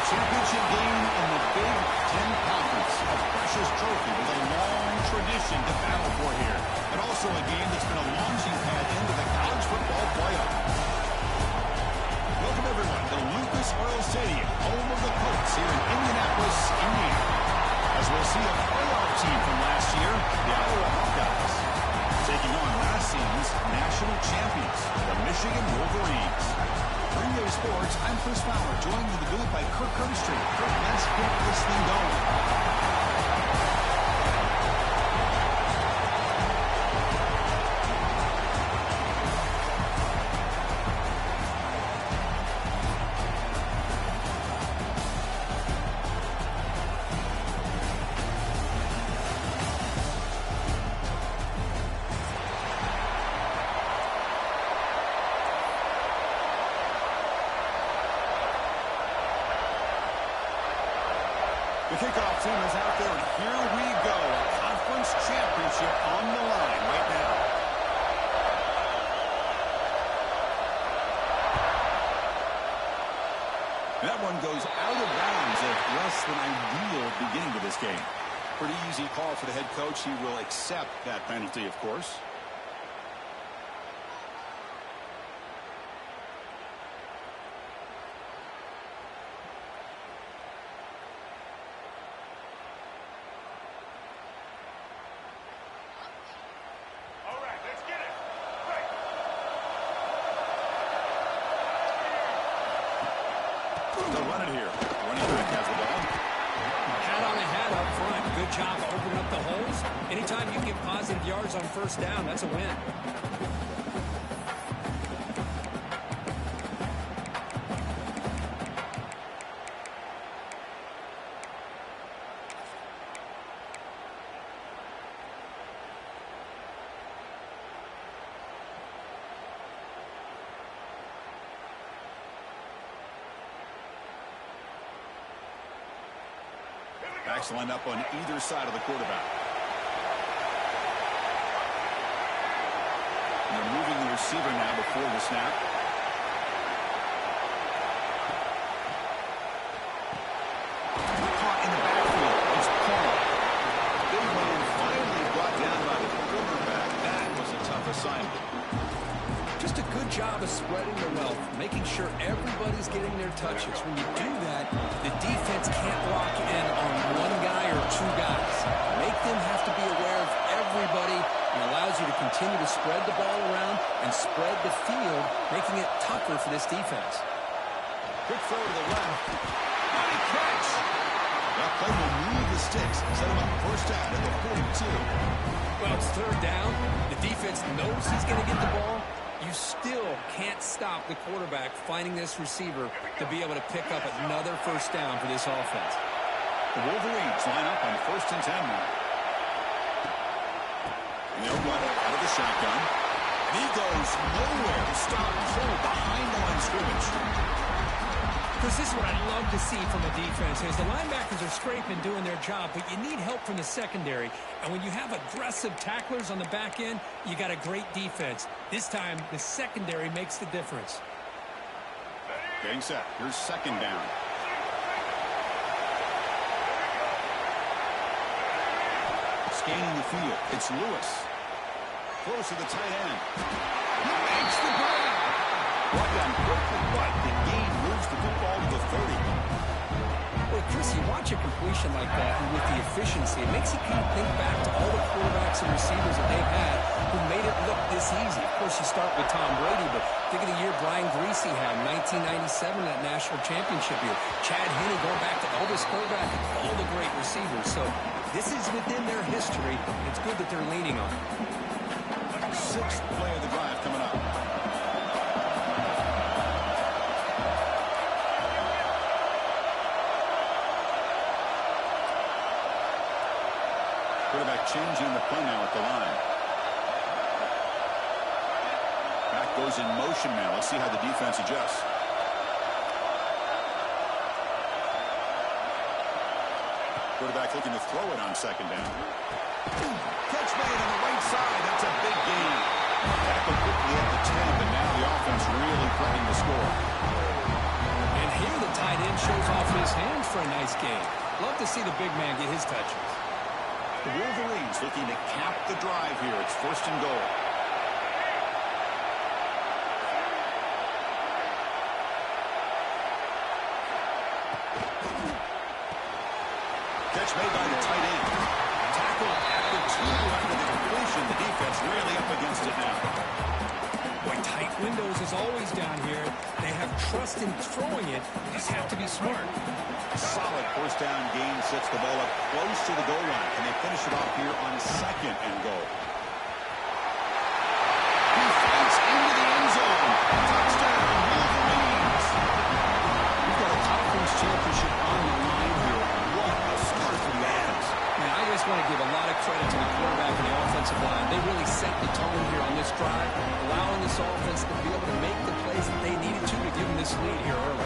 championship game in the Big Ten Conference. A precious trophy with a long tradition to battle for here. But also a game that's been a launching pad into the college football playoff. Welcome, everyone, to Lucas Oil Stadium, home of the Colts here in Indianapolis, Indiana. As we'll see a playoff team from last year, the Iowa Hawkeyes, taking on last season's national champions, the Michigan Wolverines. For EA Sports, I'm Chris Fowler, joined in the booth by Cody. Kirk, let's get this thing going. The kickoff team is out there, and here we go. A conference championship on the line right now. That one goes out of bounds, a less than ideal beginning to this game. Pretty easy call for the head coach. He will accept that penalty, of course. They'll run it here. Running back has the ball. Hat on a hat up front. Good job opening up the holes. Anytime you get positive yards on first down, that's a win. Backs lined up on either side of the quarterback. And they're moving the receiver now before the snap. Caught in the backfield. It's Paul. Big man finally brought down by the quarterback. That was a tough assignment. Just a good job of spreading the wealth, making sure everybody's getting their touches. When you do that, the defense can't lock in on one guy or two guys. Make them have to be aware of everybody and allows you to continue to spread the ball around and spread the field, making it tougher for this defense. Quick throw to the left. Nice catch. That play will move the sticks. Set him up first down at the 42. Well, it's third down. The defense knows he's going to get the ball. You still can't stop the quarterback finding this receiver to be able to pick up another first down for this offense. The Wolverines line up on first and 10 now. And they'll run it out of the shotgun. And he goes nowhere. Stop cold behind the line of scrimmage. Because this is what I love to see from a defense is the linebackers are scraping, doing their job, but you need help from the secondary. And when you have aggressive tacklers on the back end, you got a great defense. This time, the secondary makes the difference. Getting set. Here's second down. Scanning the field. It's Lewis. Close to the tight end. He makes the grab. Brought down quickly, but the gain moves the football to the 30. Well, Chris, you watch a completion like that, and with the efficiency, it makes you kind of think back to all the quarterbacks and receivers that they've had who made it look this easy. Of course, you start with Tom Brady, but think of the year Brian Griese had in 1997, that national championship year. Chad Henne going back to Elvis Kovac and all the great receivers. So this is within their history. It's good that they're leaning on it. Sixth play of the drive coming up. Quarterback changing the play now at the line. Back goes in motion now. Let's see how the defense adjusts. Quarterback looking to throw it on second down. Catch made on the right side. That's a big gain. Tackle quickly at the 10, but now the offense really threatening to score. And here the The tight end shows off his hands for a nice game. Love to see the big man get his touches. The Wolverines looking to cap the drive here. It's 1st and goal. Catch made by the tight end. Tackle at the 2 after the completion. The defense really up against it now. Boy, tight windows is always down here. They have trust in throwing it. Just have to be smart. Solid 1st down gain sets the ball up close to the goal line. And they finish it off here on 2nd and goal. He fights into the end zone. Touchdown, Wolverines. We've got a conference championship on the line here. What a start for the Avs. Man, I just want to give a lot of credit to the quarterback and the offensive line. They really set the tone here on this drive, allowing this offense to be able to make the plays that they needed to give them this lead here early.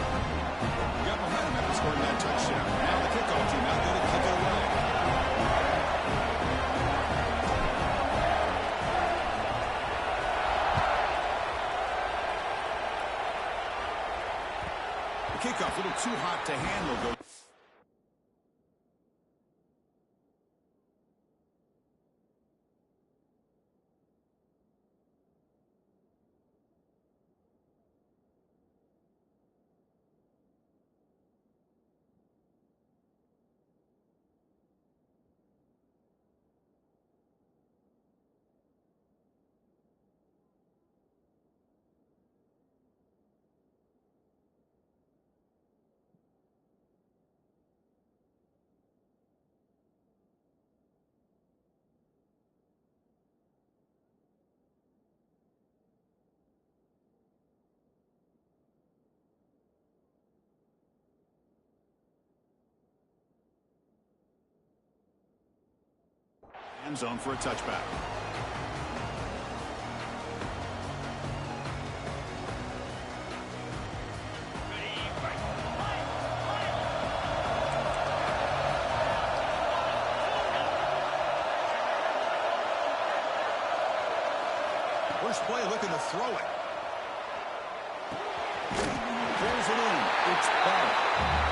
We got momentum after scoring that touchdown. Now the kickoff team out there to kick it away. The kickoff a little too hot to handle, though. End zone for a touchback. First play looking to throw it. Throws it in. It's Bell.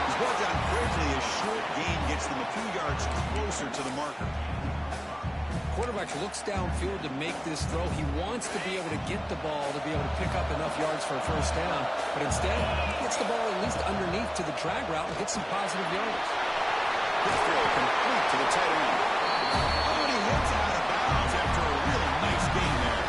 He's brought down quickly. A short gain gets them a few yards closer to the marker. Quarterback looks downfield to make this throw. He wants to be able to get the ball to be able to pick up enough yards for a 1st down. But instead, he gets the ball at least underneath to the drag route and gets some positive yards. Good throw complete to the tight end. Oh, and he hits out of bounds after a really nice gain there.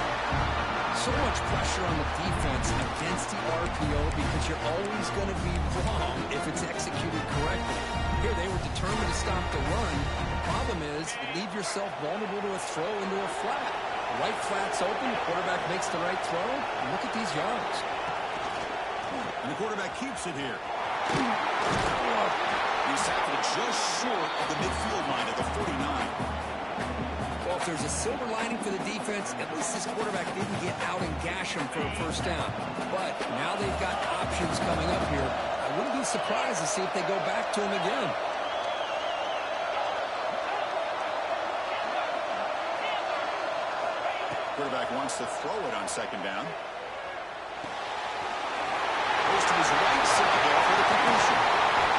So much pressure on the defense against the RPO because you're always going to be wrong if it's executed correctly. Here they were determined to stop the run. The problem is you leave yourself vulnerable to a throw into a flat. The right flat's open, the quarterback makes the right throw, and look at these yards. And the quarterback keeps it here. He's tackled just short of the midfield line at the 49. Well, if there's a silver lining for the defense, at least this quarterback didn't get out and gash him for a 1st down. But now they've got options coming up here. I wouldn't be surprised to see if they go back to him again. Quarterback wants to throw it on 2nd down. Goes to his right side there for the completion.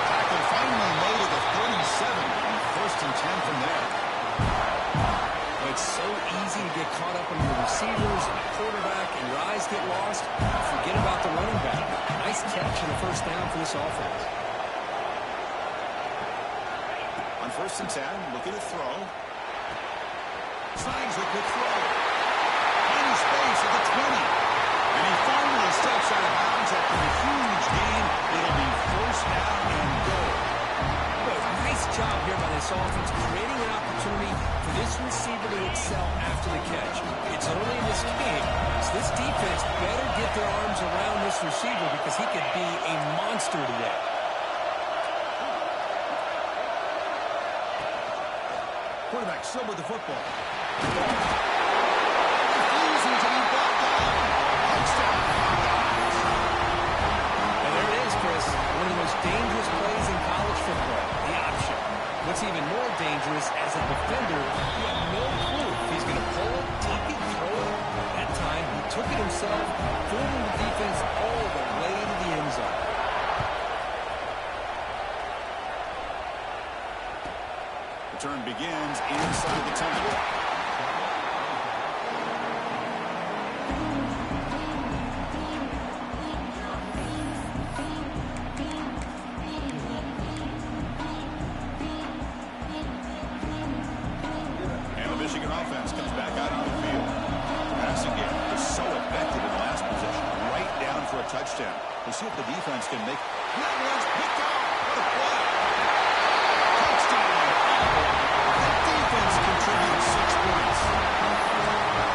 Tackle finally made at the 37. And 1st and 10 from there. It's so easy to get caught up in the receivers and the quarterback, and your eyes get lost. Forget about the running back. Nice catch and a 1st down for this offense. On 1st and 10, looking to throw. Signs a quick throw. Tiny space at the 20. And he finally steps out of bounds after a huge gain. It'll be 1st down and goal. Nice job here by this offense, creating an opportunity for this receiver to excel after the catch. It's early in this game, so this defense better get their arms around this receiver because he could be a monster today. Quarterback still with the football. Refusing to be brought down. Touchdown. And there it is, Chris. One of the most dangerous plays in college football. The option. What's even more dangerous, as a defender, you have no clue if he's going to pull it, tuck it, throw it. That time, he took it himself, fooling the defense all the way to the end zone. attempt. And the Michigan offense comes back out on the field. Passing game was so effective in the last possession. Right down for a touchdown. We'll see if the defense can make. That one's picked off. What a play. Touchdown. The defense contributes 6 points.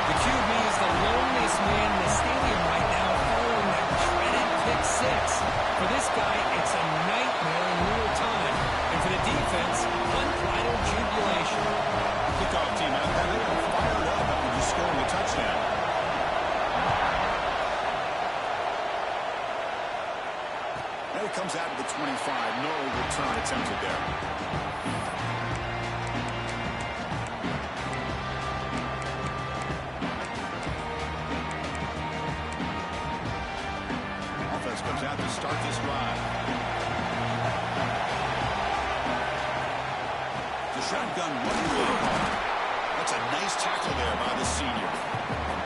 The QB is the loneliest man in the stadium right now following that dreaded pick six. For this guy, it's a nightmare in real time. And for the defense, unbridled jubilation. Kickoff team out there. They were fired up after just scoring a touchdown. And it comes out to the 25. No return attempted there. Offense comes out to start this drive. The shotgun run really hard. That's a nice tackle there by the senior.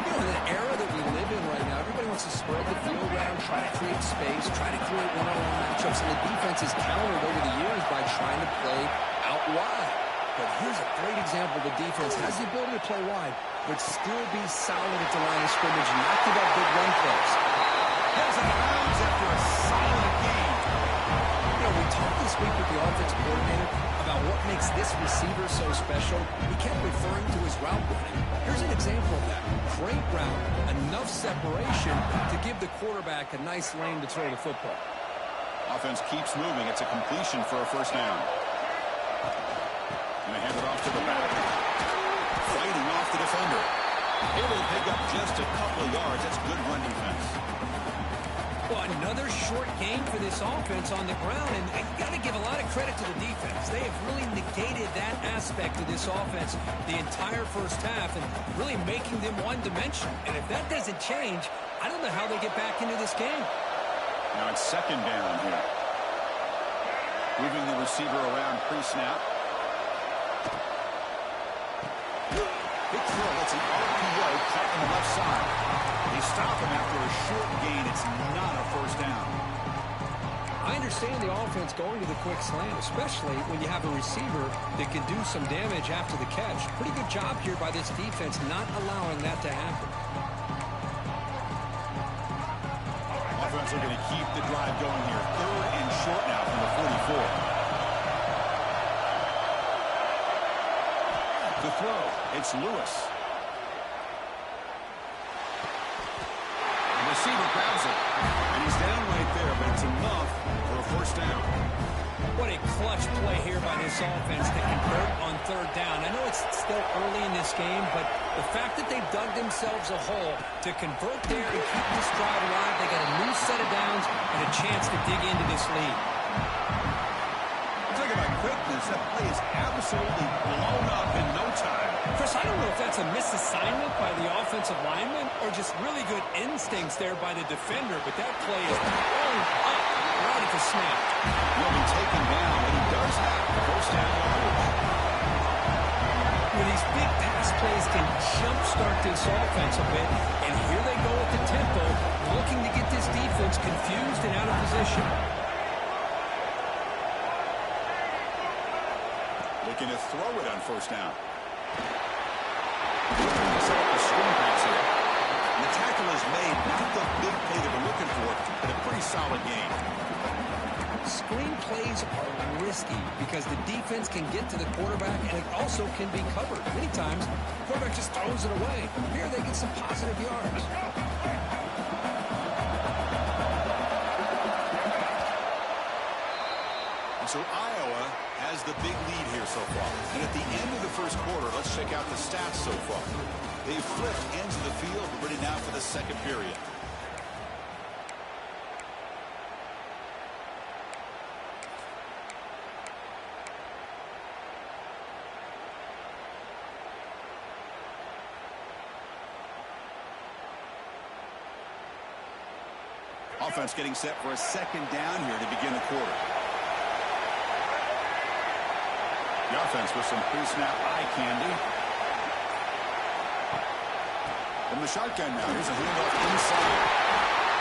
You know, in the era that we live in right now, everybody wants to spread the field around, try to create space, try to create one-on-one matchups, and the defense has countered over the years by trying to play out wide. But here's a great example. The defense has the ability to play wide, but still be solid at the line of scrimmage and not give up big run plays. Heads in the bounds after a solid game. You know, we talked this week with the offensive coordinator about what makes this receiver so special. He kept referring to his route running. Here's an example of that. Great route, enough separation to give the quarterback a nice lane to throw the football. Offense keeps moving. It's a completion for a first down. And they hand it off to the back. Fighting off the defender. Able to pick up just a couple of yards. That's good run defense. Well, another short game for this offense on the ground, and you got to give a lot of credit to the defense. They have really negated that aspect of this offense the entire first half and really making them one-dimensional. And if that doesn't change, I don't know how they get back into this game. Now it's second down here. Moving the receiver around pre-snap. Big throw. That's an RPO cut on the left side. They stop him after a short gain. It's not a first down. I understand the offense going to the quick slant, especially when you have a receiver that can do some damage after the catch. Pretty good job here by this defense not allowing that to happen. Offense are going to keep the drive going here. Third and short now from the 44. To throw, it's Lewis. The receiver grabs it, and he's down right there, but it's enough for a first down. What a clutch play here by this offense to convert on third down. I know it's still early in this game, but the fact that they've dug themselves a hole to convert there and keep this drive alive, they got a new set of downs and a chance to dig into this lead. Talking about quickness, that play is absolutely blown up in no time. Chris, I don't know if that's a misassignment by the offensive lineman or just really good instincts there by the defender, but that play is blown up right at the snap. He'll be taken down, but he does have the first down yardage. Well, these big pass plays can jumpstart this offense a bit, and here they go at the tempo, looking to get this defense confused and out of position. Looking to throw it on first down. Set up the screen pass here. And the tackle is made. Not the big play that we're looking for, but a pretty solid game. Screen plays are risky because the defense can get to the quarterback and it also can be covered. Many times, the quarterback just throws it away. Here they get some positive yards. And so Iowa has the big lead here so far. And at the end of the first quarter, let's check out the stats so far. They've flipped ends of the field, ready now for the second period. Offense getting set for a second down here to begin the quarter. The offense with some pre-snap eye candy. From the shotgun now, here's a handoff inside.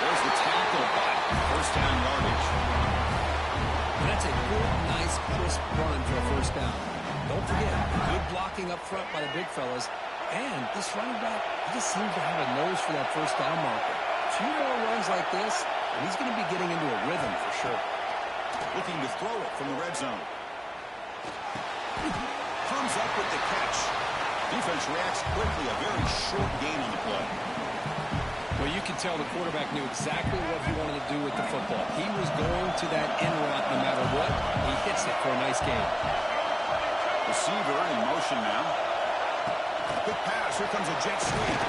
There's the tackle, but first down yardage. That's a good, nice, crisp run for a first down. Don't forget, good blocking up front by the big fellas. And this running back, he just seems to have a nose for that first down marker. A few more runs like this, and he's going to be getting into a rhythm for sure. Looking to throw it from the red zone. Comes up with the catch. Defense reacts quickly. A very short gain on the play. Well, you can tell the quarterback knew exactly what he wanted to do with the football. He was going to that end route no matter what. He hits it for a nice gain. Receiver in motion now. Big pass. Here comes a jet sweep.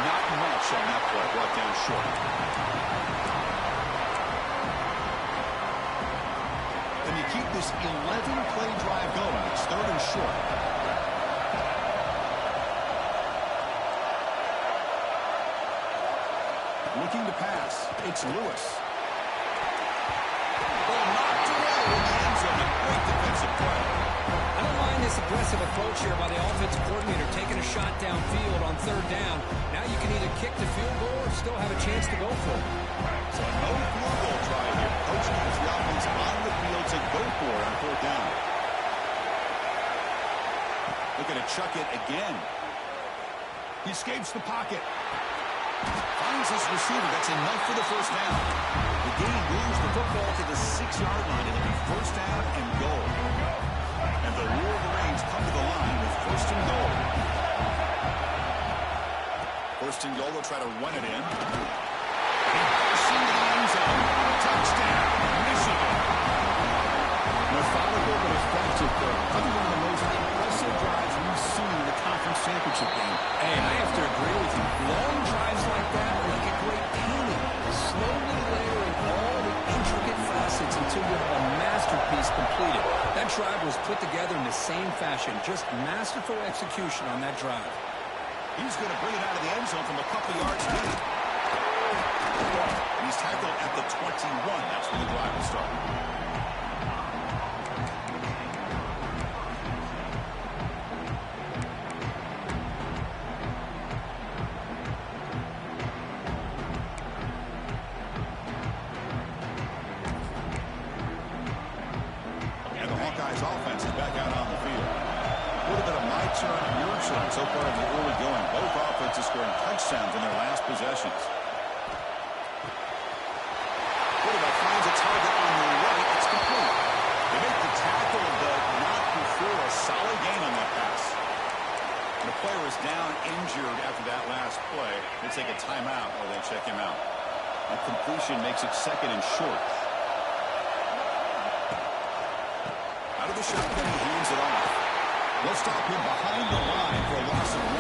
Not much on that play. Brought down short. And you keep this 11-play drive going. It's third and short. Looking to pass. It's Lewis. Ball knocked away in the end zone. A great defensive play. I don't mind this aggressive approach here by the offensive coordinator, taking a shot downfield on third down. Now you can either kick the field goal or still have a chance to go for it. So no field goal try here. Coach has the offense on the field to go for it on fourth down. Looking to chuck it again. He escapes the pocket. Finds his receiver. That's enough for the first down. The game moves the football to the 6-yard line. It'll be first down and goal. And the Wolverines come to the line with first and goal. First and goal, they'll try to run it in. He bursts into the end zone. Touchdown, Michigan. Methodical but effective play. Probably one of the most impressive drives we've seen in the conference championship game. Hey, I have to agree with you. Long drives like that are like a great painting. Slowly layering all the intricate facets until you have a masterpiece completed. That drive was put together in the same fashion. Just masterful execution on that drive. He's going to bring it out of the end zone from a couple yards deep. And he's tackled at the 21. That's where the drive will start. And the Hawkeyes offense is back out on the field. A little bit of my turn and your turn so far in the early going. Both offenses scoring touchdowns in their last possessions. Quarterback finds a target on the right. It's complete. They make the tackle, but not before a solid gain on that pass. And the player is down injured after that last play. They take a timeout while they check him out. A completion makes it second and short. Out of the shotgun, he hands it off. They'll stop him behind the line for a loss of 1.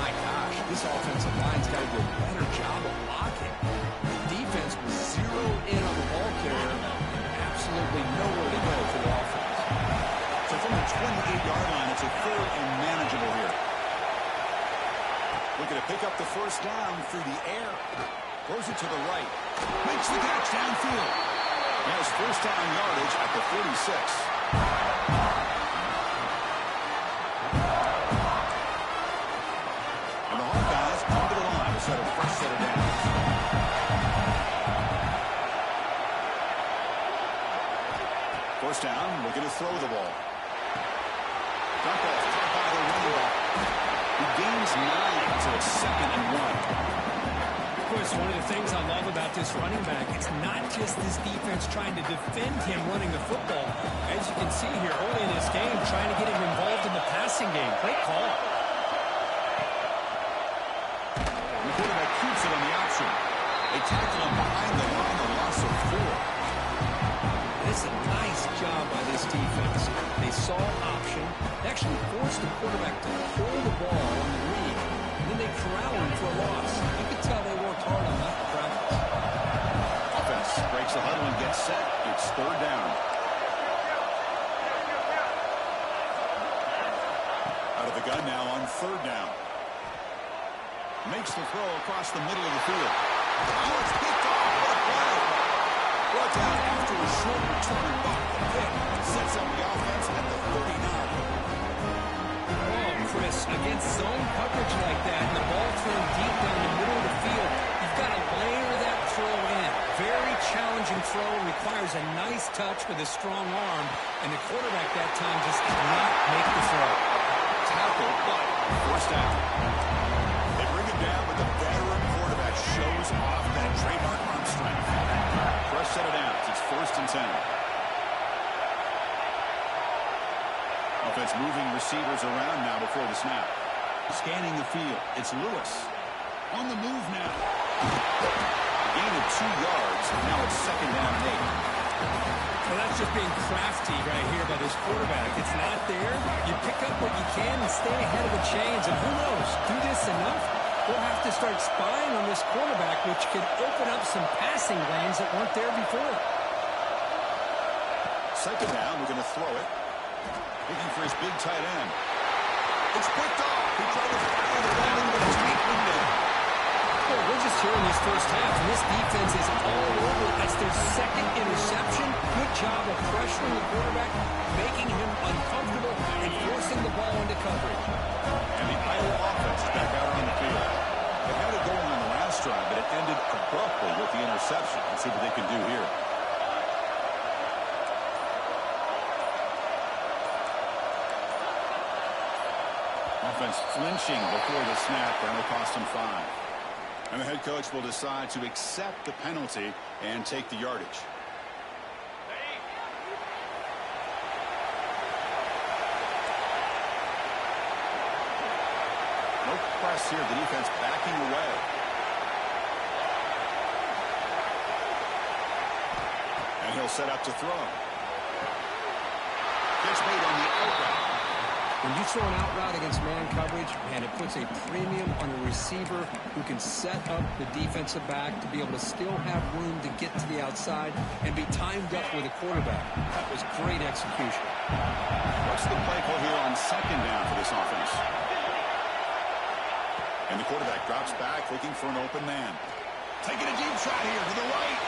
My gosh, this offensive line's got to do a better job of blocking. The defense was zeroed in on the ball carrier and absolutely nowhere to go for the offense. So from the 28-yard line, it's a third and manageable here. Looking to pick up the first down through the air. Throws it to the right. Makes the catch downfield. He has first down yardage at the 46. And the Hawkeyes come to the line to set a fresh set of downs. First down, looking to throw the ball. Dump off, caught by the running back. He gains 9, so it's second and 1. Of course, one of the things I love about this running back, it's not just this defense trying to defend him running the football. As you can see here early in this game, trying to get him involved in the passing game. Great call. The quarterback keeps it on the option. They tackle him behind the line, a loss of 4. This is a nice job by this defense. They saw an option. They actually forced the quarterback to pull the ball on the read. And then they corral him for a loss. You could tell they worked hard on that in practice. Offense breaks the huddle and gets set. It's third down. Out of the gun now on third down. Makes the throw across the middle of the field. Oh, it's picked off. What a play. Brought down after a short return, but the pick sets up the offense at the 39. Oh, Chris, close against zone coverage like that, and the ball thrown deep down the middle of the field, you've got to layer that throw in. Very challenging throw, requires a nice touch with a strong arm, and the quarterback that time just did not make the throw. Tackle, but forced out. They bring it down, but the veteran quarterback shows off that trademark arm strength. Fresh set of downs. It's 1st and 10. Offense moving receivers around now before the snap. Scanning the field. It's Lewis. On the move now. A gain of 2 yards. Now it's 2nd down and 8. Well, that's just being crafty right here by this quarterback. It's not there. You pick up what you can and stay ahead of the chains. And who knows, do this enough, we'll have to start spying on this quarterback, which can open up some passing lanes that weren't there before. 2nd down, we're going to throw it. Looking for his big tight end. It's picked off. He tried to fire the ball into the tight window. Well, we're just here in this first half, and this defense is all over. That's their 2nd interception. Good job of pressuring the quarterback, making him uncomfortable, and forcing the ball into coverage. And the Iowa offense is back out on the field. They had it going on the last drive, but it ended abruptly with the interception. Let's see what they can do here. Offense flinching before the snap, and it'll cost him 5. And the head coach will decide to accept the penalty and take the yardage. No press here. The defense backing away. And he'll set up to throw. Gets made on the out route. When you throw an out route against man coverage, man, it puts a premium on a receiver who can set up the defensive back to be able to still have room to get to the outside and be timed up with a quarterback. That was great execution. What's the play call here on 2nd down for this offense? And the quarterback drops back looking for an open man. Taking a deep shot here to the right.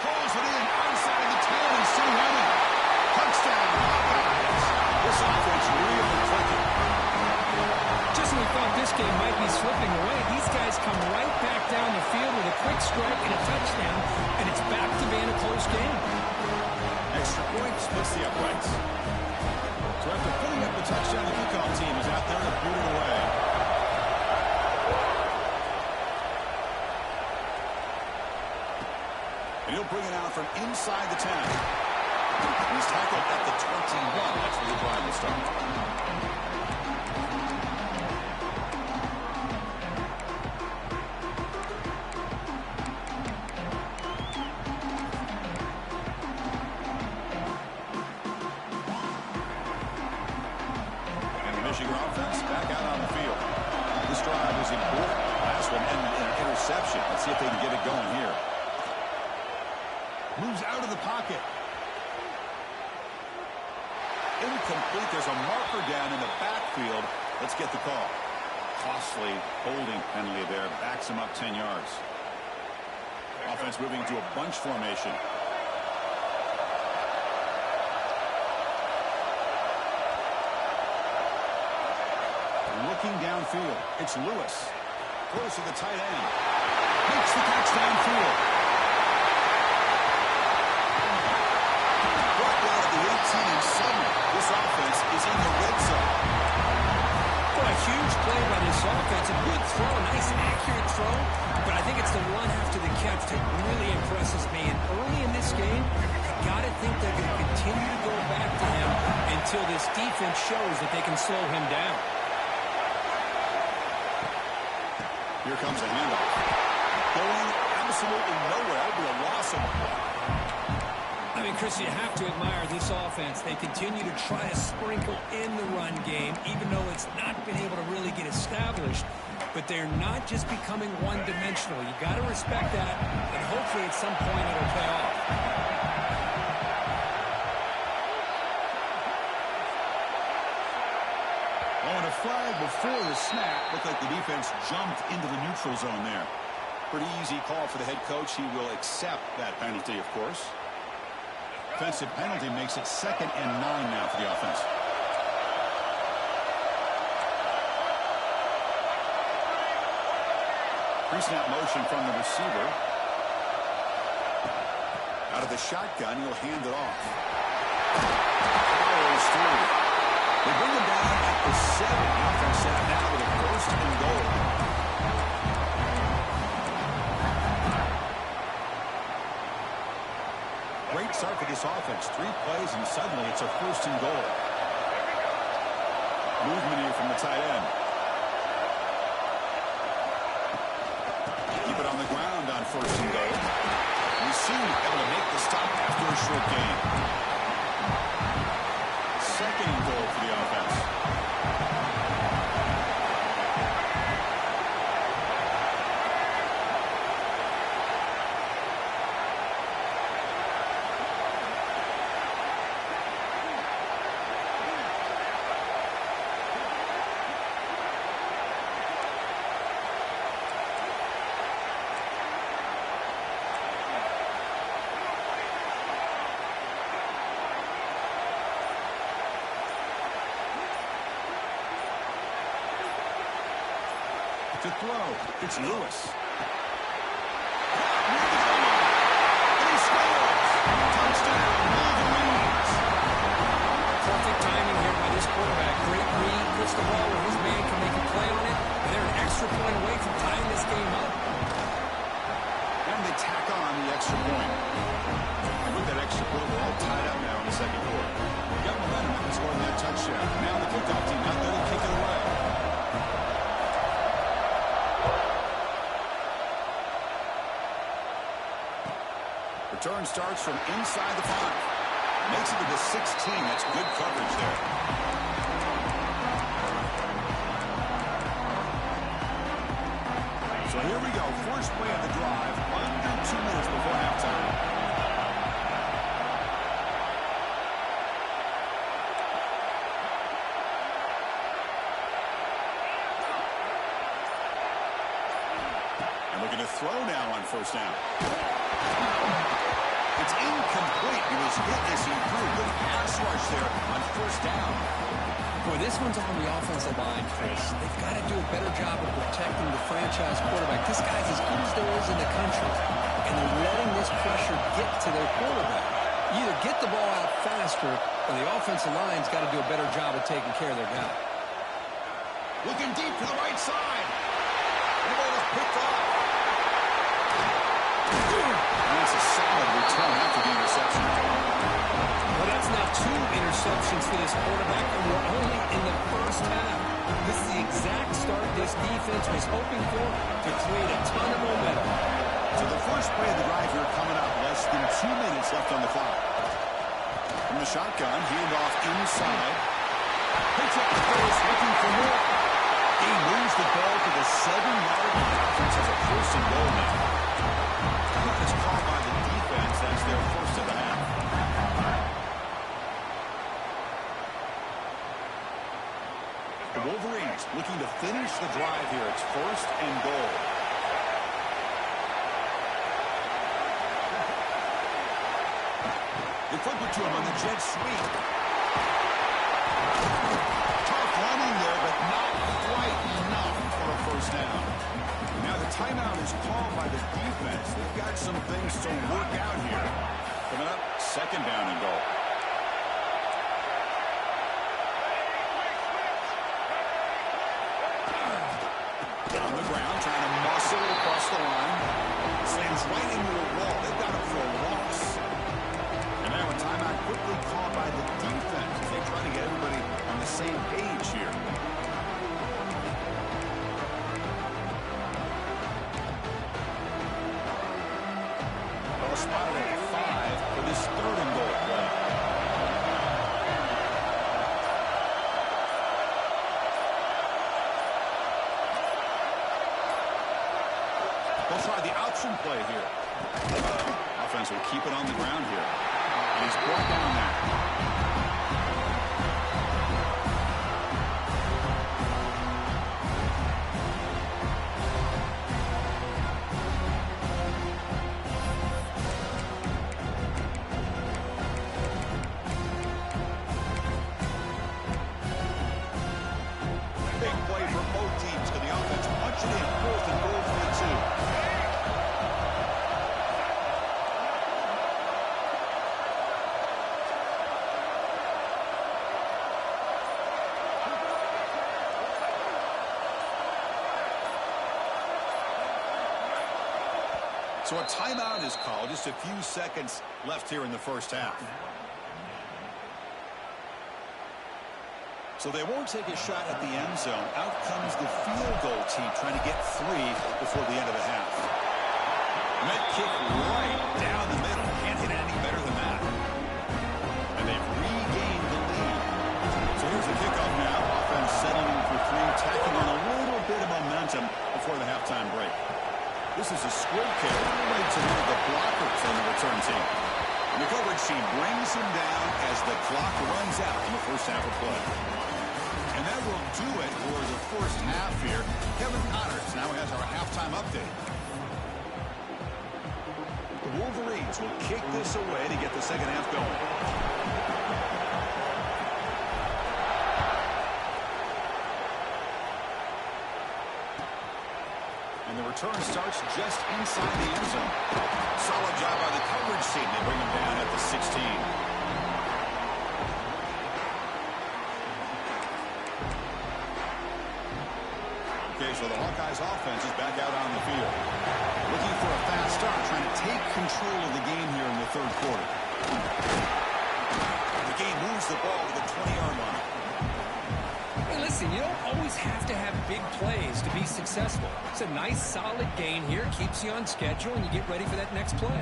Pulls it in outside the 10 and still running. Touchdown, Hawkeyes. This offense really clicking. Just when we thought this game might be slipping away, these guys come right back down the field with a quick strike and a touchdown, and it's back to being a close game. Extra point splits the uprights. So after putting up the touchdown, the kickoff team is out there to boot it away. And he'll bring it out from inside the 10. He's tackled at the 21. That's where the drive will start. And the Michigan offense back out on the field. This drive was important. Last one ended in an interception. Let's see if they can get it going here. Moves out of the pocket. Incomplete. There's a marker down in the backfield. Let's get the call. Costly holding penalty there. Backs him up 10 yards. Offense moving to a bunch formation. Looking downfield. It's Lewis. Close to the tight end. Makes the catch downfield. And suddenly, this offense is in the red zone. Well, a huge play by this offense. A good throw, a nice accurate throw. But I think it's the run after the catch that really impresses me. And early in this game, you got to think they're going to continue to go back to him until this defense shows that they can slow him down. Here comes a handoff. Going absolutely nowhere. It'll be a loss of a play. I mean, Chris, you have to admire this offense. They continue to try to sprinkle in the run game, even though it's not been able to really get established. But they're not just becoming one-dimensional. You got to respect that, and hopefully at some point it'll pay off. Oh, and a flag before the snap. Looked like the defense jumped into the neutral zone there. Pretty easy call for the head coach. He will accept that penalty, of course. Offensive penalty makes it 2nd and 9 now for the offense. Pre-snap motion from the receiver. Out of the shotgun, he'll hand it off. Powers through. They bring him down at the 7. Offense set up now with a 1st and goal. Great start for this offense. 3 plays, and suddenly it's a 1st and goal. Movement here from the tight end. Keep it on the ground on 1st and goal. We see able to make the stop after a short gain. 2nd and goal for the offense. To throw, it's Lewis. And he scores! Touchdown, Wolverines! Perfect timing here by this quarterback. Great read, puts the ball where his man can make a play on it, and they're an extra point away from tying this game up. And they tack on the extra point. And with that extra point, we're all tied up now in the 2nd quarter. We got momentum after scoring that touchdown. Now the kickoff team out there to kick it away. Return starts from inside the 5. Makes it to the 16. That's good coverage there. So here we go. First play of the drive. Under 2 minutes before halftime. And looking to throw now on 1st down. It's incomplete. He was hit as he threw. Good pass rush there on 1st down. Boy, this one's on the offensive line, Chris. They've got to do a better job of protecting the franchise quarterback. This guy's as good as there is in the country, and they're letting this pressure get to their quarterback. You either get the ball out faster, or the offensive line's got to do a better job of taking care of their guy. Looking deep to the right side. The ball is picked off. And that's a solid return after the interception. Well, that's now 2 interceptions for this quarterback, and we're only in the 1st half. This is the exact start this defense was hoping for to create a ton of momentum. So the first play of the drive here coming up. Less than 2 minutes left on the clock. From the shotgun, handoff inside. Picks up the pace, looking for more. He moves the ball to the 7-yard line. Offense has a 1st and goal now. It's called by the defense. That's their 1st of the half. The Wolverines looking to finish the drive here. It's 1st and goal. They flip it to him on the jet sweep. Tough running there, but not quite enough for a 1st down. Now the timeout is called by the defense. They've got some things to work out here. Coming up, 2nd down and goal. On the ground, trying to muscle it across the line. Slams right into a wall. They've got it for a loss. And now a timeout quickly called by the defense as they try to get everybody on the same page here. Spotted at 5 for this 3rd and goal play. They'll try the option play here. Offense will keep it on the ground here. And he's brought down there. Big play for both teams. Can the offense punch it in? 4th and goal for the 2. So a timeout is called. Just a few seconds left here in the first half. So they won't take a shot at the end zone. Out comes the field goal team trying to get 3 before the end of the half. Met kick right down the middle. Can't hit any better than that. And they've regained the lead. So here's the kickoff now. Offense settling in for 3, tacking on a little bit of momentum before the halftime break. This is a squib kick right to one of the blockers on the return team. And the coverage team brings him down as the clock runs out in the first half of play. And that will do it for the first half here. Kevin Connors now has our halftime update. The Wolverines will kick this away to get the second half going. And the return starts just inside the end zone. Solid job by the coverage team. They bring him down at the 16. Okay, so the Hawkeyes offense is back out on the field. Looking for a fast start, trying to take control of the game here in the third quarter. The game moves the ball to the 20-yard line. Hey, listen, you don't always have to have big plays to be successful. It's a nice, solid gain here. Keeps you on schedule, and you get ready for that next play.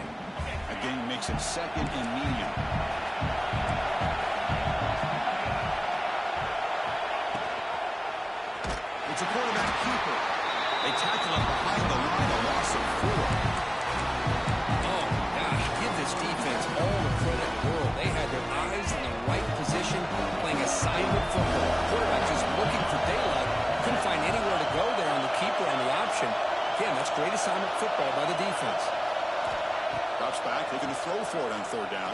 A gain makes it second and medium. It's a quarterback keeper. They tackle him behind the line, a loss of 4. Oh, gosh, give this defense all the credit in the world. They had their eyes in the right position, playing assignment football. Quarterback just looking for daylight. Couldn't find anywhere to go there on the keeper on the option. Again, that's great assignment football by the defense. Drops back, looking to throw for it on third down.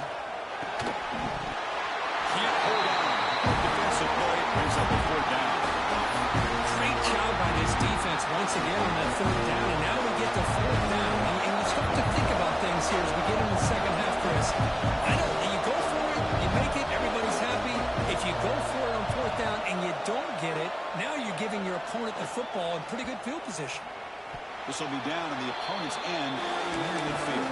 Can't hold on. Defensive play brings up a fourth down. Great job by this defense once again on that third down, and now we get to fourth down. And you start to think about things here as we get into the second half, Chris. I know you go for it, you make it, everybody's happy. If you go for it on fourth down and you don't get it, now you're giving your opponent the football in pretty good field position. This will be down on the opponent's end near midfield.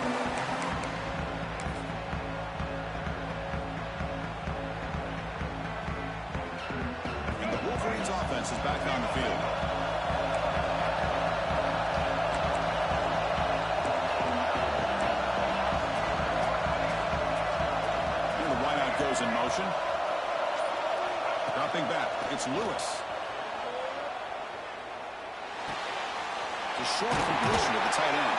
And the Wolverines offense is back on the field. And the wideout goes in motion. Dropping back, it's Lewis. A short completion to the tight end.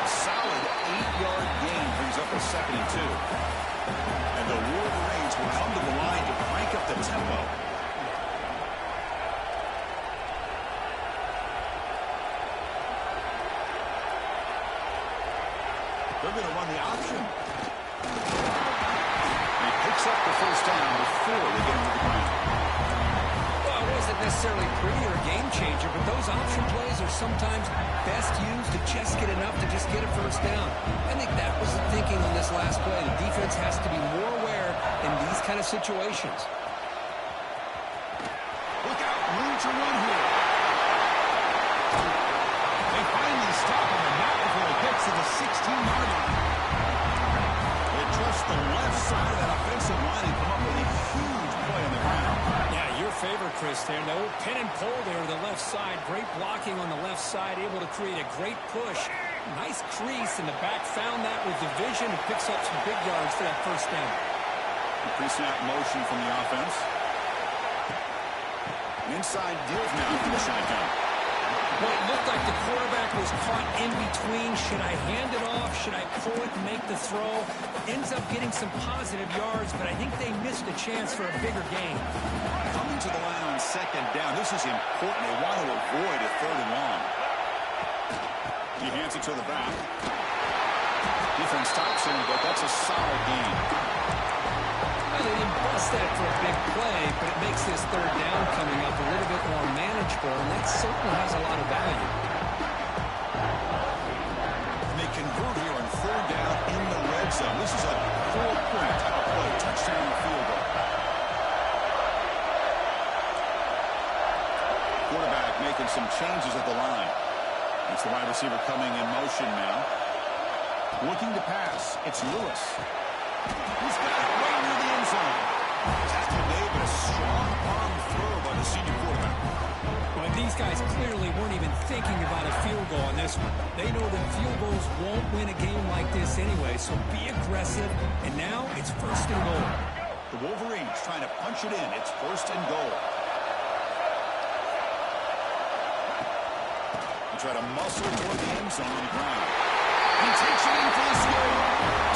A solid 8-yard gain brings up a 2nd and 2. And the Wolverines will come to the line to crank up the tempo. They're going to run the option. He picks up the first down before they get him to the ground. Well, it wasn't necessarily pretty or a game changer, but those option plays are sometimes best used to just get enough to just get a first down. I think that was the thinking on this last play. The defense has to be more aware in these kind of situations. Look out, room to run here. They finally stop him, and not before he gets to the 16-yard line. They trust the left side of that offensive line and come up with a huge play on the ground. Yeah, your favorite, Chris, there. No pin and pull there to the left side. Great blocking on the left side, able to create a great push. Nice crease in the back. Found that with the vision and picks up some big yards for that first down. Pre-snap motion from the offense. Inside deals now from the shotgun. Well, it looked like the quarterback was caught in between. Should I hand it off? Should I pull it and make the throw? Ends up getting some positive yards, but I think they missed a chance for a bigger gain. Coming to the line on second down. This is important. They want to avoid a third and long. He hands it to the back. Defense stops him, but that's a solid gain. Well, they didn't bust that for a big play, but it makes this third down coming up a little bit more manageable, and that certainly has a lot of value. And they convert here on third down in the red zone. This is a 4-point type of play. Touchdown or field goal. Quarterback making some changes at the line. It's the wide receiver coming in motion now. Looking to pass. It's Lewis. He's got it right near the end zone. Tackle made, but a strong arm throw by the senior quarterback. Well, these guys clearly weren't even thinking about a field goal on this one. They know that field goals won't win a game like this anyway, so be aggressive. And now it's first and goal. The Wolverines trying to punch it in. It's first and goal. They try to muscle toward the end zone on the ground. He takes it in for the score.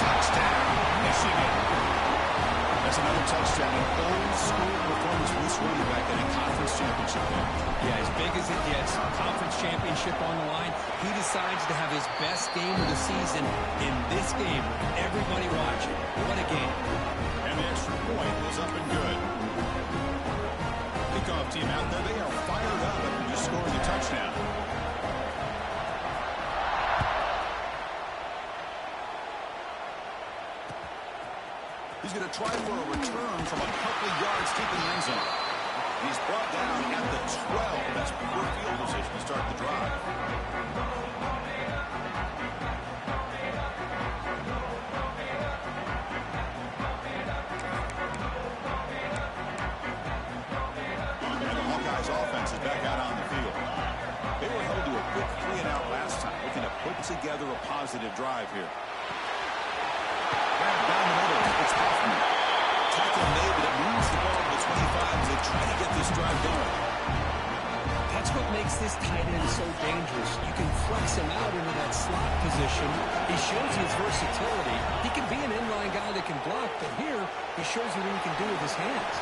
Touchdown, Michigan. That's another touchdown. An old-school performance for this running back in a conference championship game. Yeah, as big as it gets, conference championship on the line, he decides to have his best game of the season in this game with everybody watching. What a game. And the extra point was up and good. Kickoff team out there, they are fired up after just scoring a touchdown. He's going to try for a return from a couple of yards deep in the end zone. He's brought down at the 12. That's poor field position to start the drive. And the Hawkeyes offense is back out on the field. They were held to a quick 3-and-out last time, looking to put together a positive drive here. Down the middle, it's Hoffman. Tackle made, but it moves the ball to the 25 as they try to get this drive going. That's what makes this tight end so dangerous. You can flex him out into that slot position. He shows his versatility. He can be an inline guy that can block, but here he shows you what he can do with his hands.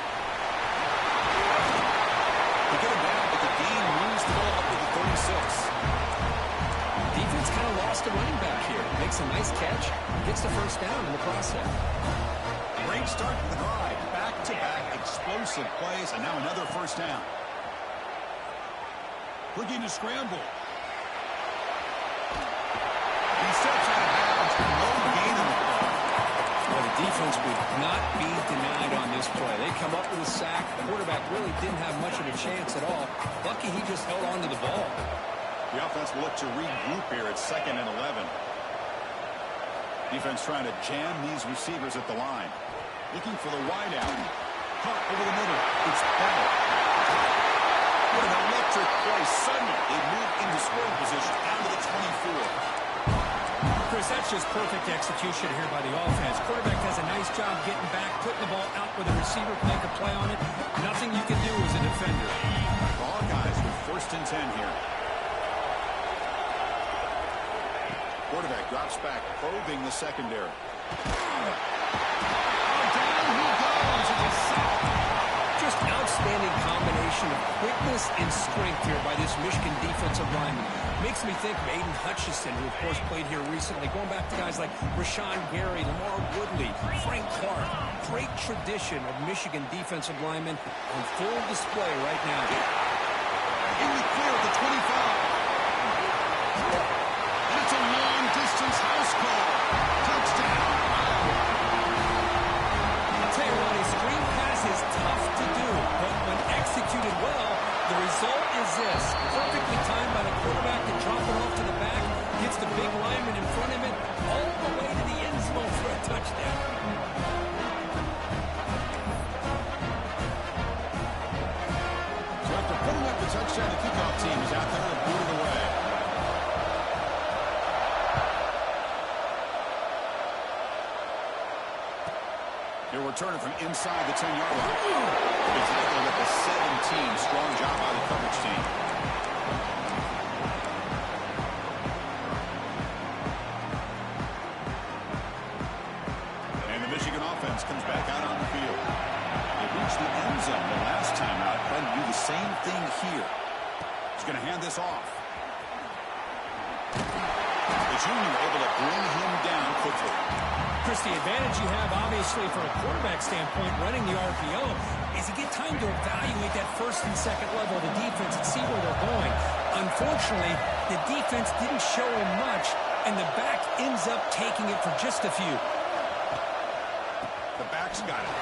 They get him down, but the gain moves the ball up to the 36. Defense kind of lost a running back here. Makes a nice catch, gets the first down in the process. Great start to the drive. Back-to-back explosive plays, and now another first down. Looking to scramble. He steps out of bounds. No gain in the play. Well, the defense would not be denied on this play. They come up with a sack. The quarterback really didn't have much of a chance at all. Lucky he just held on to the ball. The offense will look to regroup here at 2nd and 11. Defense trying to jam these receivers at the line. Looking for the wide out. Caught over the middle. It's Bell. What an electric play. Suddenly, they move into scoring position down to the 24. Chris, that's just perfect execution here by the offense. Quarterback does a nice job getting back, putting the ball out where the receiver can make a play on it. Nothing you can do as a defender. The Hawkeyes with 1st and 10 here. Quarterback drops back, probing the secondary. Down he goes. It's a sack. Just outstanding combination of quickness and strength here by this Michigan defensive lineman. Makes me think of Aiden Hutchinson, who of course played here recently. Going back to guys like Rashawn Gary, Lamar Woodley, Frank Clark. Great tradition of Michigan defensive linemen on full display right now. In the clear at the 25. And it's a long-distance house call. Touchdown. I'll tell you what, a screen pass is tough to do, but when executed well, the result is this. Perfectly timed by the quarterback to drop it off to the back, gets the big lineman in front of him, all the way to the end zone for a touchdown. So after putting up the touchdown, the kickoff team is out there to boot it away. They'll return it from inside the 10-yard line. They tackled at the 17. Strong job by the coverage team. And the Michigan offense comes back out on the field. They reached the end zone the last time out, trying to do the same thing here. He's going to hand this off. The junior able to bring him down quickly. Chris, the advantage you have, obviously, from a quarterback standpoint, running the RPO, is you get time to evaluate that first and second level of the defense and see where they're going. Unfortunately, the defense didn't show him much, and the back ends up taking it for just a few. The back's got it.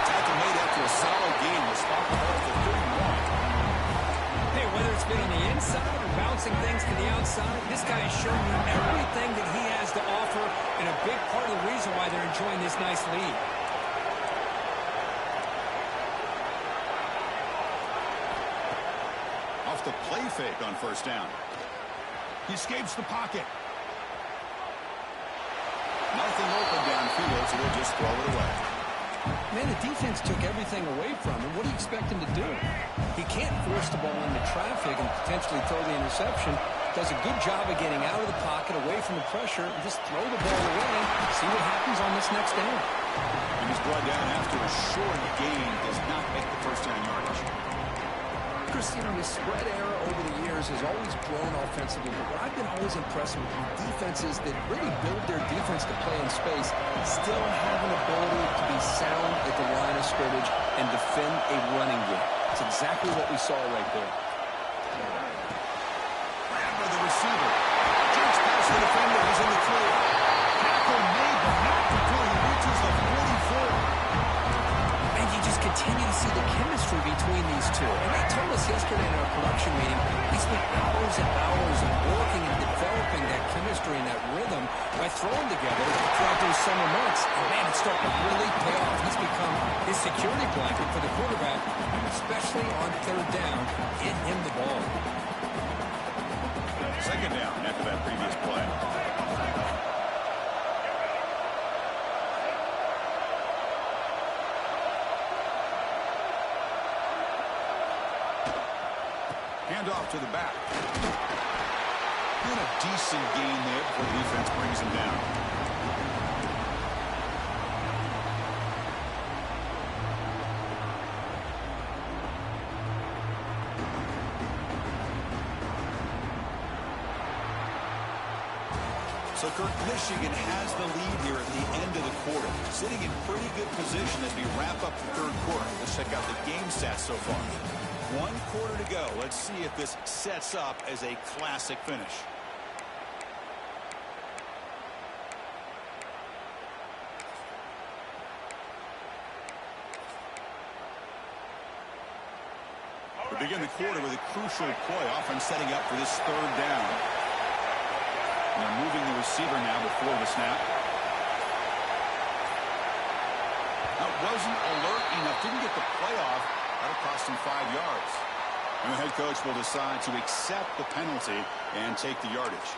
Tackle made after a solid game. The spot the ball to 31. Hey, whether it's spin on the inside and bouncing things to the outside. This guy is showing you everything that he has to offer, and a big part of the reason why they're enjoying this nice lead. Off the play fake on first down. He escapes the pocket. Nothing open downfield, so they'll just throw it away. Man, the defense took everything away from him. What do you expect him to do? He can't force the ball into traffic and potentially throw the interception. Does a good job of getting out of the pocket, away from the pressure, and just throw the ball away. See what happens on this next down. And he's brought down after a short gain. Does not make the first down yardage. Chris, you know, the spread era over the years has always grown offensively, but what I've been always impressed with defenses that really build their defense to play in space still have an ability to be sound at the line of scrimmage and defend a running game. It's exactly what we saw right there. Grabbed by the receiver. Jerks past the defender. He's in the clear. Tackle made, but not before he reaches the 44. And you just continue to see the chemistry between these two. And they told us yesterday in our production meeting, he spent hours and hours of working and developing that chemistry and that rhythm by throwing together throughout those summer months. And man, it's starting to really pay off. He's become his security blanket for the quarterback, especially on third down. Get him the ball. Second down after that previous play. Handoff to the back. And a decent gain there before the defense brings him down. So, Kirk, Michigan has the lead here at the end of the quarter. Sitting in pretty good position as we wrap up the third quarter. Let's check out the game stats so far. 1 quarter to go. Let's see if this sets up as a classic finish. We begin the quarter with a crucial play, often setting up for this third down. And they're moving the receiver now before the snap. That wasn't alert enough. Didn't get the play off. That'll cost him 5 yards. And the head coach will decide to accept the penalty and take the yardage.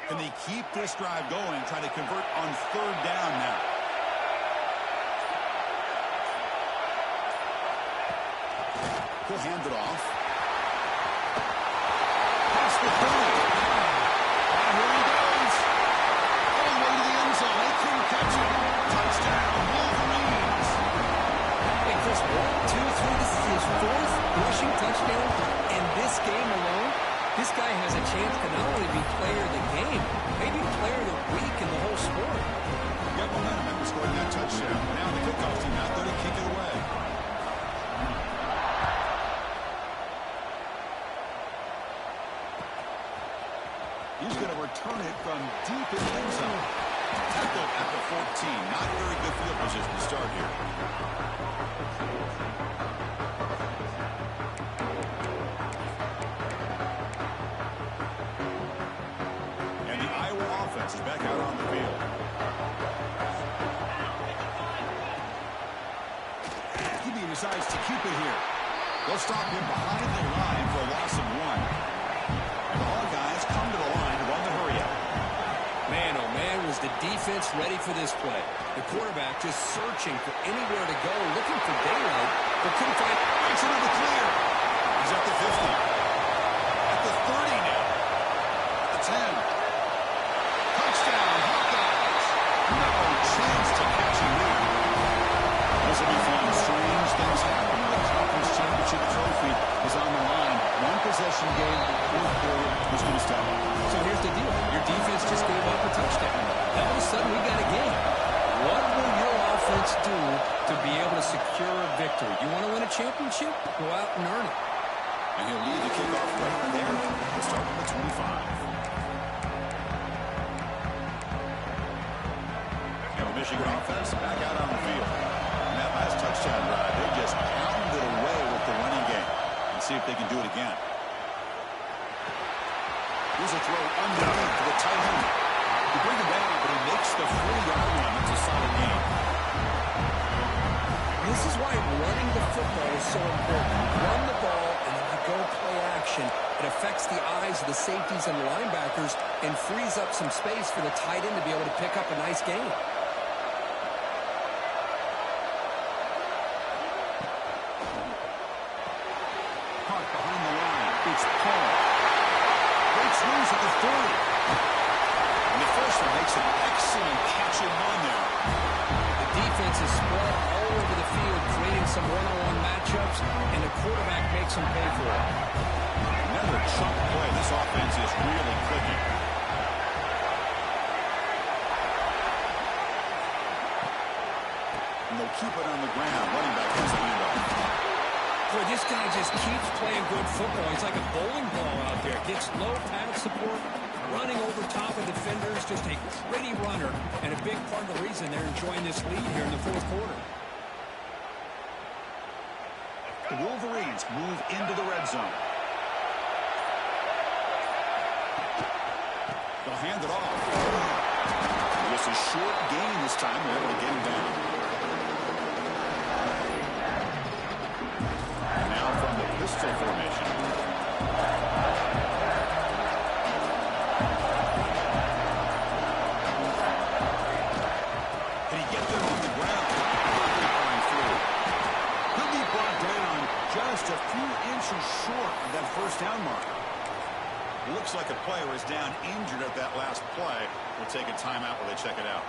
Can they keep this drive going, trying to convert on third down now? He'll hand it off. Pass the 30. And here he goes. All the way to the end zone. They couldn't catch him. Touchdown, Wolverines. Hey, Chris, 1, 2, 3. This is his 4th rushing touchdown in this game alone. This guy has a chance to not only be player of the game, maybe player of the week in the whole sport. Got momentum after scoring that touchdown. Now the kickoff team out there to kick it away. He's going to return it from deep in the end zone. Tackle at the 14. Not very good field position to start here. And the Iowa offense is back out on the field. He decides to keep it here. They'll stop him behind the line for a loss of 1. And the Hawkeyes come to the line to run the hurry-up. Man, oh man, was the defense ready for this play. The quarterback just searching for anywhere to go, looking for daylight, but couldn't find it. Breaks it in the clear. He's at the 50. At the 30 now. At the 10. Touchdown, Hawkeyes. No chance to catch him here. This will be fun. Strange things happen when the conference championship trophy is on the line. One possession game, fourth quarter, who's going to step up? So here's the deal. Your defense just gave up a touchdown. All of a sudden, we got a game. What will your offense do to be able to secure a victory? You want to win a championship? Go out and earn it. And he'll lead the kickoff right there. He'll start from the 25. Michigan offense back out on the field. And that last touchdown drive, they just pounded away with the running game. Let's see if they can do it again. Here's a throw underneath to the tight end. You bring him down, but he makes the 4-yard line. That's a solid gain. This is why running the football is so important. Run the ball, and then you go play action. It affects the eyes of the safeties and the linebackers and frees up some space for the tight end to be able to pick up a nice gain. Park behind the line. It's Paul. Great swings at the 30. And the first one makes an excellent catch and run there. The defense is spread all over the field, creating some one-on-one matchups, and the quarterback makes them pay for it. Another chunk play. This offense is really clicking. And they'll keep it on the ground. Running back has the handoff. Boy, this guy just keeps playing good football. He's like a bowling ball out there. Gets low pass support, running over top of defenders. Just a gritty runner, and a big part of the reason they're enjoying this lead here in the fourth quarter. The Wolverines move into the red zone. They'll hand it off. Just a short gain this time. They're able to get him down. Now from the pistol formation. Can he get there on the ground? He'll be brought down just a few inches short of that first down mark. Looks like a player is down injured at that last play. We'll take a timeout while they check it out.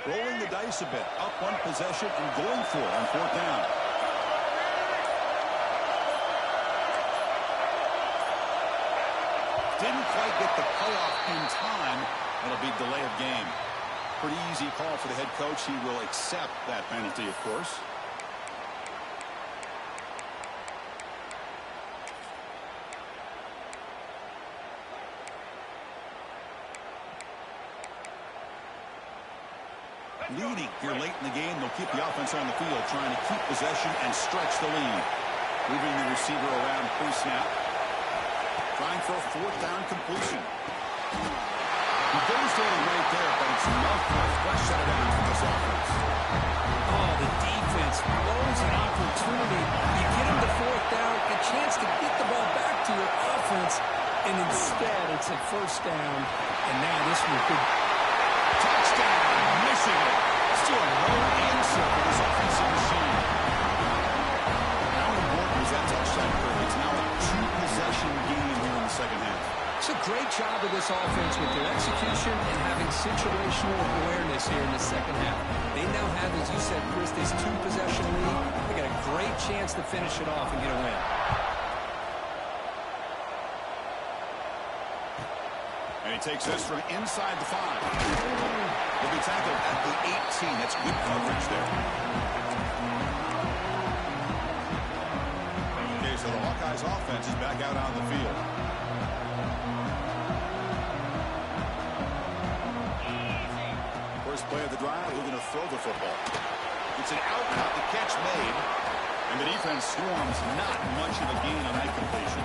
Rolling the dice a bit. Up one possession and going for it on fourth down. Didn't quite get the payoff in time. It'll be delay of game. Pretty easy call for the head coach. He will accept that penalty, of course. Leading here late in the game. They'll keep the offense on the field, trying to keep possession and stretch the lead. Moving the receiver around pre-snap. Trying for a fourth down completion. He goes down right there, but it's enough for a fresh set of downs for this offense. Oh, the defense blows an opportunity. You get him to fourth down, a chance to get the ball back to your offense, and instead it's a first down. And now this one could... Touchdown, Michigan. Still no answer for this offensive machine. How important is that touchdown curve? It's now a two-possession game here in the second half. It's a great job of this offense with their execution and having situational awareness here in the second half. They now have, as you said, Chris, this two-possession lead. They got a great chance to finish it off and get a win. And he takes this from inside the 5. He'll be tackled at the 18. That's good coverage there. Okay, so the Hawkeyes offense is back out on the field. First play of the drive, we're going to throw the football. It's an out route, the catch made, and the defense swarms not much of a gain on that completion.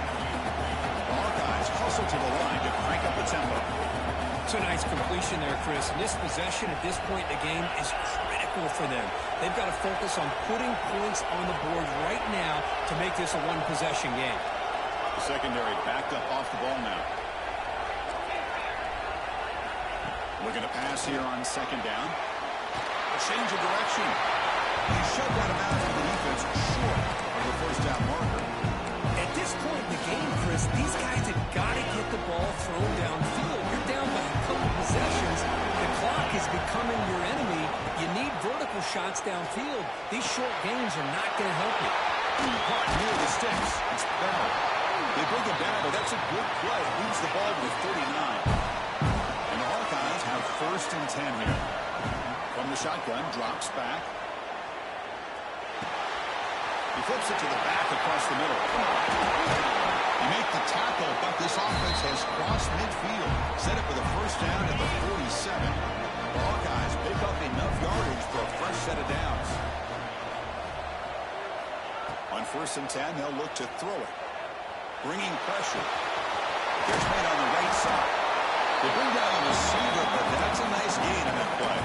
The Hawkeyes hustle to the line to crank up the tempo. It's a nice completion there, Chris. And this possession at this point in the game is critical for them. They've got to focus on putting points on the board right now to make this a one-possession game. The secondary backed up off the ball now. Looking to pass here on second down. A change of direction. He shoved out of bounds with the defense short of the first down marker. At this point in the game, Chris, these guys have got to get the ball thrown downfield. You're down by a couple possessions. The clock is becoming your enemy. You need vertical shots downfield. These short gains are not going to help you. Caught near the sticks. It's Bell. They bring him down, but that's a good play. Moves the ball to the 39. And the Hawkeyes have first and 10 here. From the shotgun, drops back. He flips it to the back across the middle. You make the tackle, but this offense has crossed midfield. Set it for the first down at the 47. The Hawkeyes pick up enough yardage for a fresh set of downs. On 1st and 10, they'll look to throw it. Bringing pressure. Catch made on the right side. They bring down the receiver, but that's a nice gain on that play.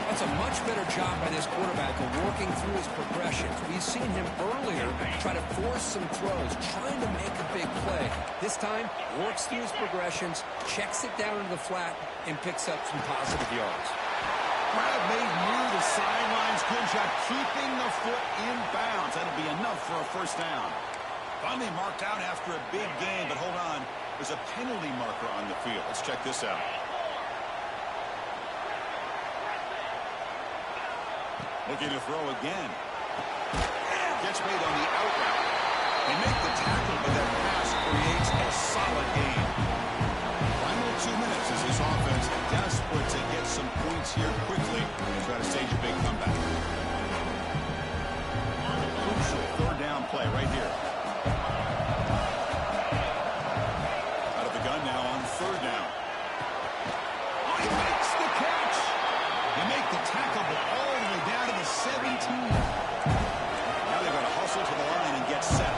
That's a much better job by this quarterback of working through his progressions. We've seen him earlier try to force some throws, trying to make a big play. This time, works through his progressions, checks it down into the flat, and picks up some positive yards. Grab made near the sidelines. Good job keeping the foot in bounds. That'll be enough for a first down. Finally marked out after a big gain, but hold on. There's a penalty marker on the field. Let's check this out. Looking to throw again. Gets made on the out route. They make the tackle, but that pass creates a solid gain. Final 2 minutes as this offense desperate to get some points here quickly and try to stage a big comeback. Crucial 3rd down play right here. Out of the gun now on 3rd down. Oh, he makes the catch. They make the tackle, but all the way down to the 17. Now they're going to hustle to the line and get set.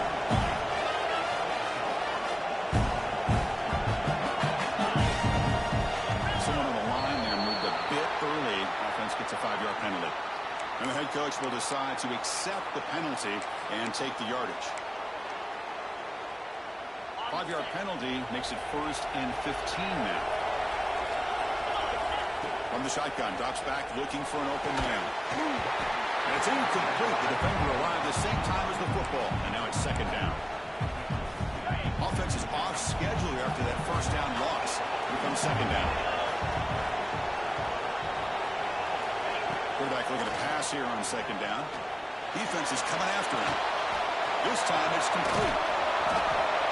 Someone on the line there moved a bit early. Offense gets a 5-yard penalty. And the head coach will decide to accept the penalty and take the yardage. 5-yard penalty makes it 1st and 15 now. From the shotgun, drops back, looking for an open man. And it's incomplete. The defender arrived the same time as the football, and now it's 2nd down. Offense is off schedule after that 1st down loss. Here comes 2nd down. Quarterback looking to pass here on 2nd down. Defense is coming after him. This time it's complete.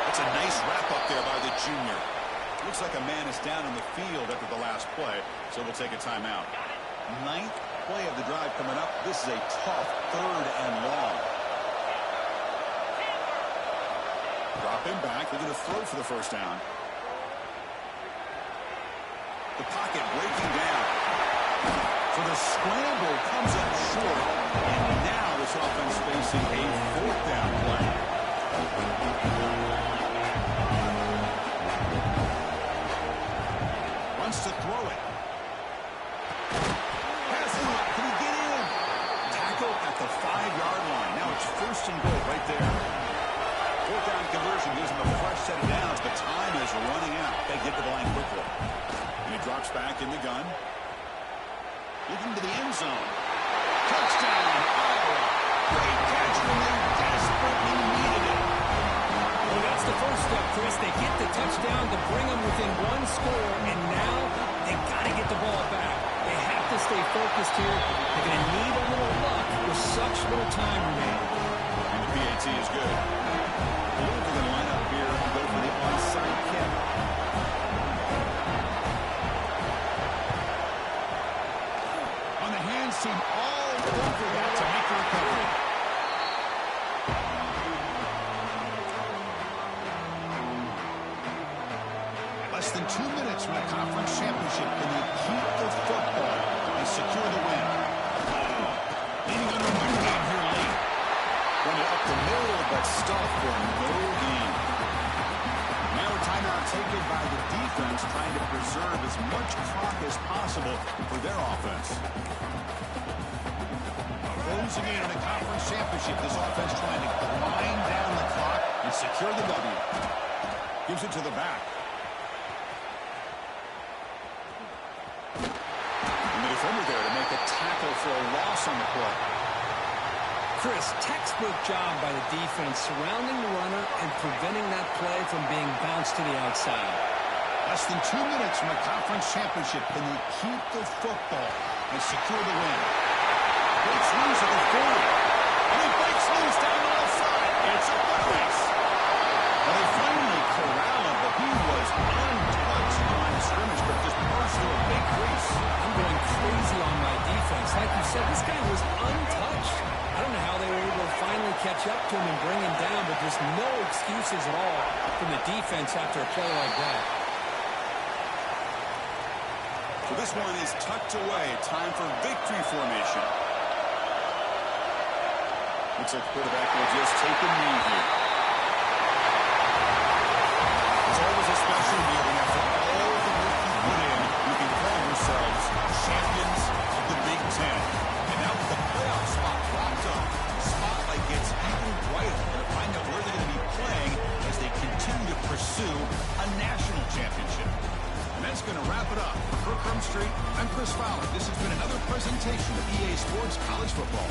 That's a nice wrap up there by the junior. Looks like a man is down on the field after the last play, so we'll take a timeout. 9th play of the drive coming up. This is a tough 3rd and long. Drop him back. They're going to throw for the 1st down. The pocket breaking down. For the scramble, comes up short, and now this offense facing a 4th down play. Wants to throw it. Passing it. Can he get in? Tackle at the 5-yard line. Now it's 1st and goal right there. 4th down conversion gives him a fresh set of downs, but time is running out. They get to the line quickly. And he drops back in the gun. Looking to the end zone. Touchdown, Iowa. Great catch when they desperately needed it. Well, that's the first step, Chris. They get the touchdown to bring them within 1 score, and now they got to get the ball back. They have to stay focused here. They're going to need a little luck with such little time remaining. And the PAT is good. We're going to line up here and go for the onside kick. On the hands team all over that to make the recovery. Less than 2 minutes from the conference championship. Can they keep the football and secure the win? Leading under one game here late. Run it up the middle, but stuffed for no gain. Now a timeout taken by the defense, trying to preserve as much clock as possible for their offense. Closing in on the conference championship, this offense trying to grind down the clock and secure the W. Gives it to the back. And the defender there to make a tackle for a loss on the play. Chris, textbook job by the defense surrounding the runner and preventing that play from being bounced to the outside. Less than 2 minutes from the conference championship. Can they keep the football and secure the win? Breaks loose at the 40. And he breaks loose down the left side. It's a foot race. Well, they finally corral him, but he was untouched on scrimmage, but just burst through a big crease. I'm going crazy on my defense. Like you said, this guy was untouched. I don't know how they were able to finally catch up to him and bring him down, but there's no excuses at all from the defense after a play like that. So this one is tucked away. Time for victory formation. Looks like the quarterback will just take a knee here. It's always a special feeling after all the work you put in. You can call yourselves champions of the Big Ten. And now with the playoff spot locked up, the spotlight gets even brighter to find out where they're going to be playing as they continue to pursue a national championship. And that's going to wrap it up. For Kirk Street, I'm Chris Fowler. This has been another presentation of EA Sports College Football.